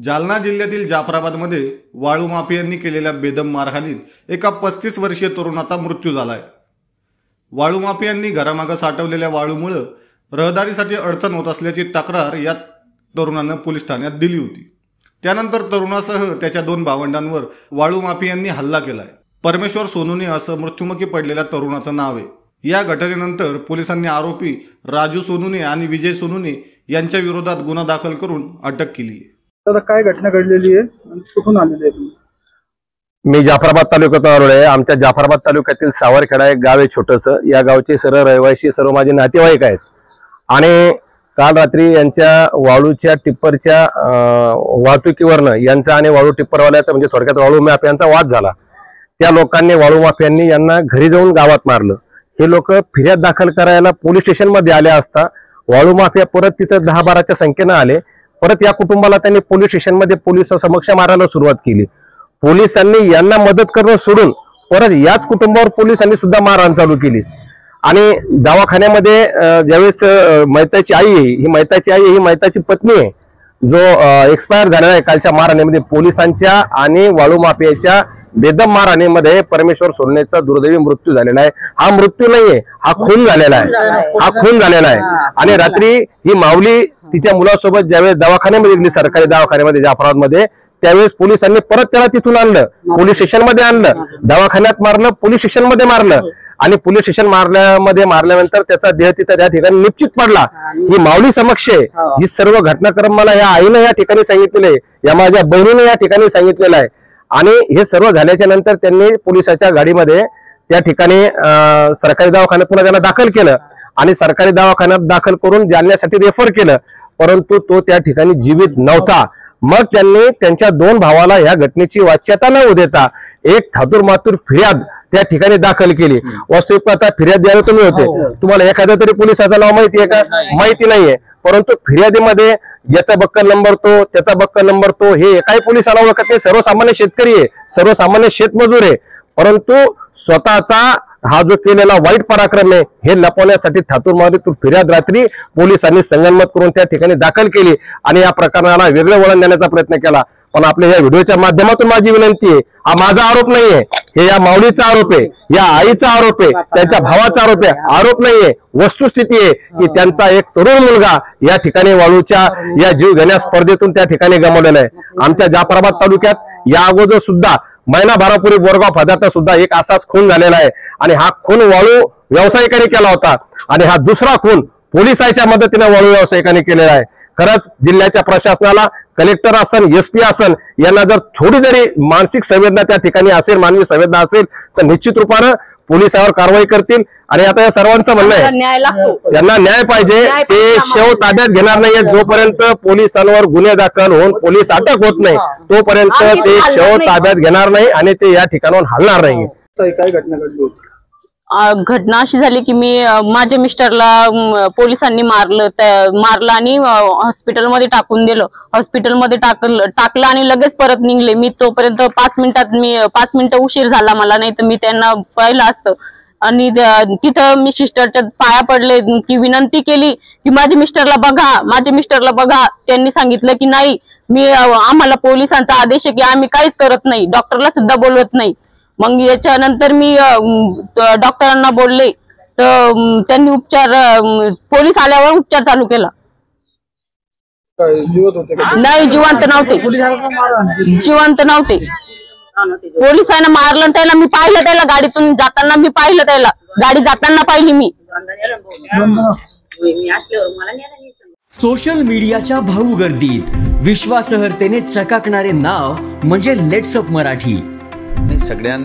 जालना जिल्ह्यातील जाफराबादमध्ये वाळू माफियांनी केलेल्या बेदम मारहाणीत एका 35 वर्षीय तरुणाचा मृत्यू झालाय। वाळू माफियांनी घरामागे साठवलेल्या वाळूमुळे रहदारीसाठी अडचण होत असल्याची तक्रार या तरुणाने पोलीस ठाण्यात दिली होती। त्यानंतर तरुणासह त्याच्या 2 भावंडांवर वाळू माफियांनी हल्ला केलाय। परमेश्वर सोनुने असं मृत्युमुखी पडलेल्या तरुणाचं नाव आहे। या घटनेनंतर पोलिसांनी आरोपी राजू सोनुने आणि विजय सोनुने यांच्या विरोधात गुन्हा दाखल करून अटक केली आहे। तर काय घटना घडलेली आहे आणि कुठून आलेली आहे तुम्ही? मी जाफराबाद तालुक्यातून आलो आहे। आमच्या जाफराबाद तालुक्यातील सावरखेडा एक गाव आहे छोटंसं। या गावचे सर्व रहिवासी सर्व माझे नातेवाईक आहेत आणि काल रात्री यांच्या वाळूच्या टिप्परच्या वाहतुकीवरनं यांचा आणि वाळू टिप्परवाल्याचा म्हणजे थोडक्यात वाळू माफियांचा वाद झाला। त्या लोकांनी वाळू माफियांनी यांना घरी जाऊन गावात मारलं। हे लोक फिर्याद दाखल करायला पोलीस स्टेशन मध्ये आले असता वाळू माफिया परत तिथं 10-12च्या संख्येने आले। परत या कुटुंबाला त्यांनी पोलीस स्टेशन मध्ये पोलिसांसमक्ष मारायला सुरुवात केली। पोलिसांनी यांना मदत करणं सोडून परत याच कुटुंबावर पोलिसांनी सुद्धा मारहाण चालू केली आणि दवाखान्यामध्ये ज्यावेळेस मैताची आई आहे, ही मैताची पत्नी आहे जो एक्सपायर झालेला आहे कालच्या मारहाणीमध्ये। पोलिसांच्या आणि वाळू माफियाच्या बेदम मारहाणीमध्ये परमेश्वर सोननेचा दुर्दैवी मृत्यू झालेला आहे। हा मृत्यू नाहीये, हा खून झालेला आहे। आणि रात्री ही माऊली तिच्या मुलासोबत ज्यावेळेस दवाखान्यामध्ये गेली, सरकारी दवाखान्यामध्ये जाफराबादमध्ये, त्यावेळेस पोलिसांनी परत त्याला तिथून आणलं, पोलीस स्टेशन मध्ये आणलं, दवाखान्यात मारलं, पोलीस स्टेशन मध्ये मारलं आणि पोलीस स्टेशन मारल्यानंतर त्याचा देह तिथं त्या ठिकाणी निश्चित पडला। ही माऊली समक्ष ही सर्व घटनाक्रम मला या आईनं या ठिकाणी सांगितलेलं आहे, या माझ्या बहिणीने या ठिकाणी सांगितलेलं आहे। आणि हे सर्व झाल्याच्या नंतर त्यांनी पोलिसाच्या गाडीमध्ये त्या ठिकाणी सरकारी दवाखान्यात पुन्हा त्यांना दाखल केलं आणि सरकारी दवाखान्यात दाखल करून जालन्यासाठी रेफर केलं, परंतु तो त्या ठिकाणी जीवित नव्हता। मग त्यांनी त्यांच्या 2 भावाला या घटनेची वाच्यता न होऊ देता एक थातूर मातूर फिर्याद त्या ठिकाणी दाखल केली। वास्तविक आता फिर्याद द्यायला तुम्ही होते, तुम्हाला एखाद्या तरी पोलिसाचं नाव माहिती आहे का? माहिती नाहीये, परंतु फिर्यादीमध्ये याचा बक्कल नंबर तो, त्याचा बक्कल नंबर तो, हे एकाही पोलिसाला ओळखत नाही। सर्वसामान्य शेतकरी आहे, सर्वसामान्य शेतमजूर आहे, परंतु स्वतःचा हा जो केलेला वाईट पराक्रम आहे हे लपवण्यासाठी थातूर मातूर फिर्याद रात्री पोलिसांनी संगनमत करून त्या ठिकाणी दाखल केली आणि या प्रकरणाला वेगळं वळण देण्याचा प्रयत्न केला। पण आपल्या या व्हिडिओच्या माध्यमातून माझी विनंती आहे, हा माझा आरोप नाहीये, हे या माऊलीचा आरोप आहे, या आईचा आरोप आहे, त्यांच्या भावाचा आरोप आहे, आरोप नाहीये, वस्तुस्थिती आहे की त्यांचा एक तरुण मुलगा या ठिकाणी वाळूच्या या जीव घेण्या स्पर्धेतून त्या ठिकाणी गमावलेला आहे। आमच्या जाफराबाद तालुक्यात या अगोदर सुद्धा महिनाभरापूर्वी बोरगाव फादाचा सुद्धा एक असाच खून झालेला आहे आणि हा खून वाळू व्यावसायिकाने केला होता आणि हा दुसरा खून पोलिसांच्या मदतीने वाळू व्यावसायिकाने केलेला आहे। खरंच जिल्ह्याच्या प्रशासनाला, कलेक्टर असेल, एसपी असेल, यांना जर थोडी जरी मानसिक संवेदना त्या ठिकाणी असेल, मानवी संवेदना असेल तर निश्चित रूपानं पोलिसांवर कारवाई करतील। आणि आता या सर्वांचं म्हणणं आहे यांना न्याय पाहिजे, ते शव ताब्यात घेणार नाहीये जोपर्यंत पोलिसांवर गुन्हे दाखल होऊन पोलीस अटक होत नाही, तोपर्यंत ते शव ताब्यात घेणार नाही आणि ते या ठिकाणाहून हलणार नाही। काय घटना घडली? घटना अशी झाली की मी माझ्या मिस्टरला पोलिसांनी मारलं आणि हॉस्पिटलमध्ये टाकून दिलं। हॉस्पिटलमध्ये टाकलं आणि लगेच परत निघले। मी तोपर्यंत 5 मिनिटं उशीर झाला मला, नाही तर मी त्यांना पाहिलं असतं। आणि तिथं मी सिस्टरच्या पाया पडले की विनंती केली की माझ्या मिस्टरला बघा। त्यांनी सांगितलं की नाही, आम्हाला पोलिसांचा आदेश आहे की आम्ही काहीच करत नाही, डॉक्टरला सुद्धा बोलवत नाही। मग याच्यानंतर मी डॉक्टरांना बोलले तर त्यांनी पोलीस आल्यावर उपचार चालू केला। नाही, जिवंत नव्हते। पोलिसांना मारलं त्याला, मी पाहिलं त्याला गाडीतून जाताना, गाडी जाताना पाहिली मी। सोशल मीडियाच्या भाऊ गर्दीत विश्वासार्हतेने चकाकणारे नाव म्हणजे लेट्सअप मराठी। सगळ्या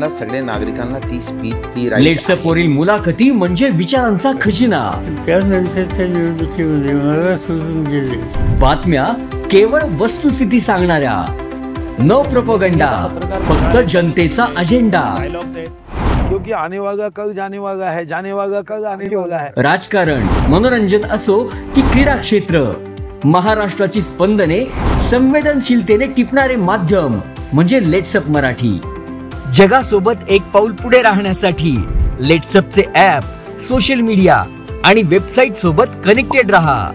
नागरिकांना ती स्पीच, ती लेट्सअप वरील मुलाखती म्हणजे विचारांचा खजिना। त्यानंतरच्या निवडणुकीमध्ये मला सोडून गेले। बातम्या केवळ वस्तुस्थिती सांगणाऱ्या, न प्रोपगंडा, फक्त जनतेचा अजेंडा। क्योंकि आने वाला कल जाने वाला है, जाने वाला कल आने वाला है। राजकारण, मनोरंजन असो की क्रीडा क्षेत्र, महाराष्ट्राची स्पंदने संवेदनशीलतेने टिपणारे माध्यम म्हणजे लेट्सअप मराठी। जगासोबत एक पाऊल पुढे राहण्यासाठी लेट्सअपचे ॲप, सोशल मीडिया आणि वेबसाईट सोबत कनेक्टेड रहा।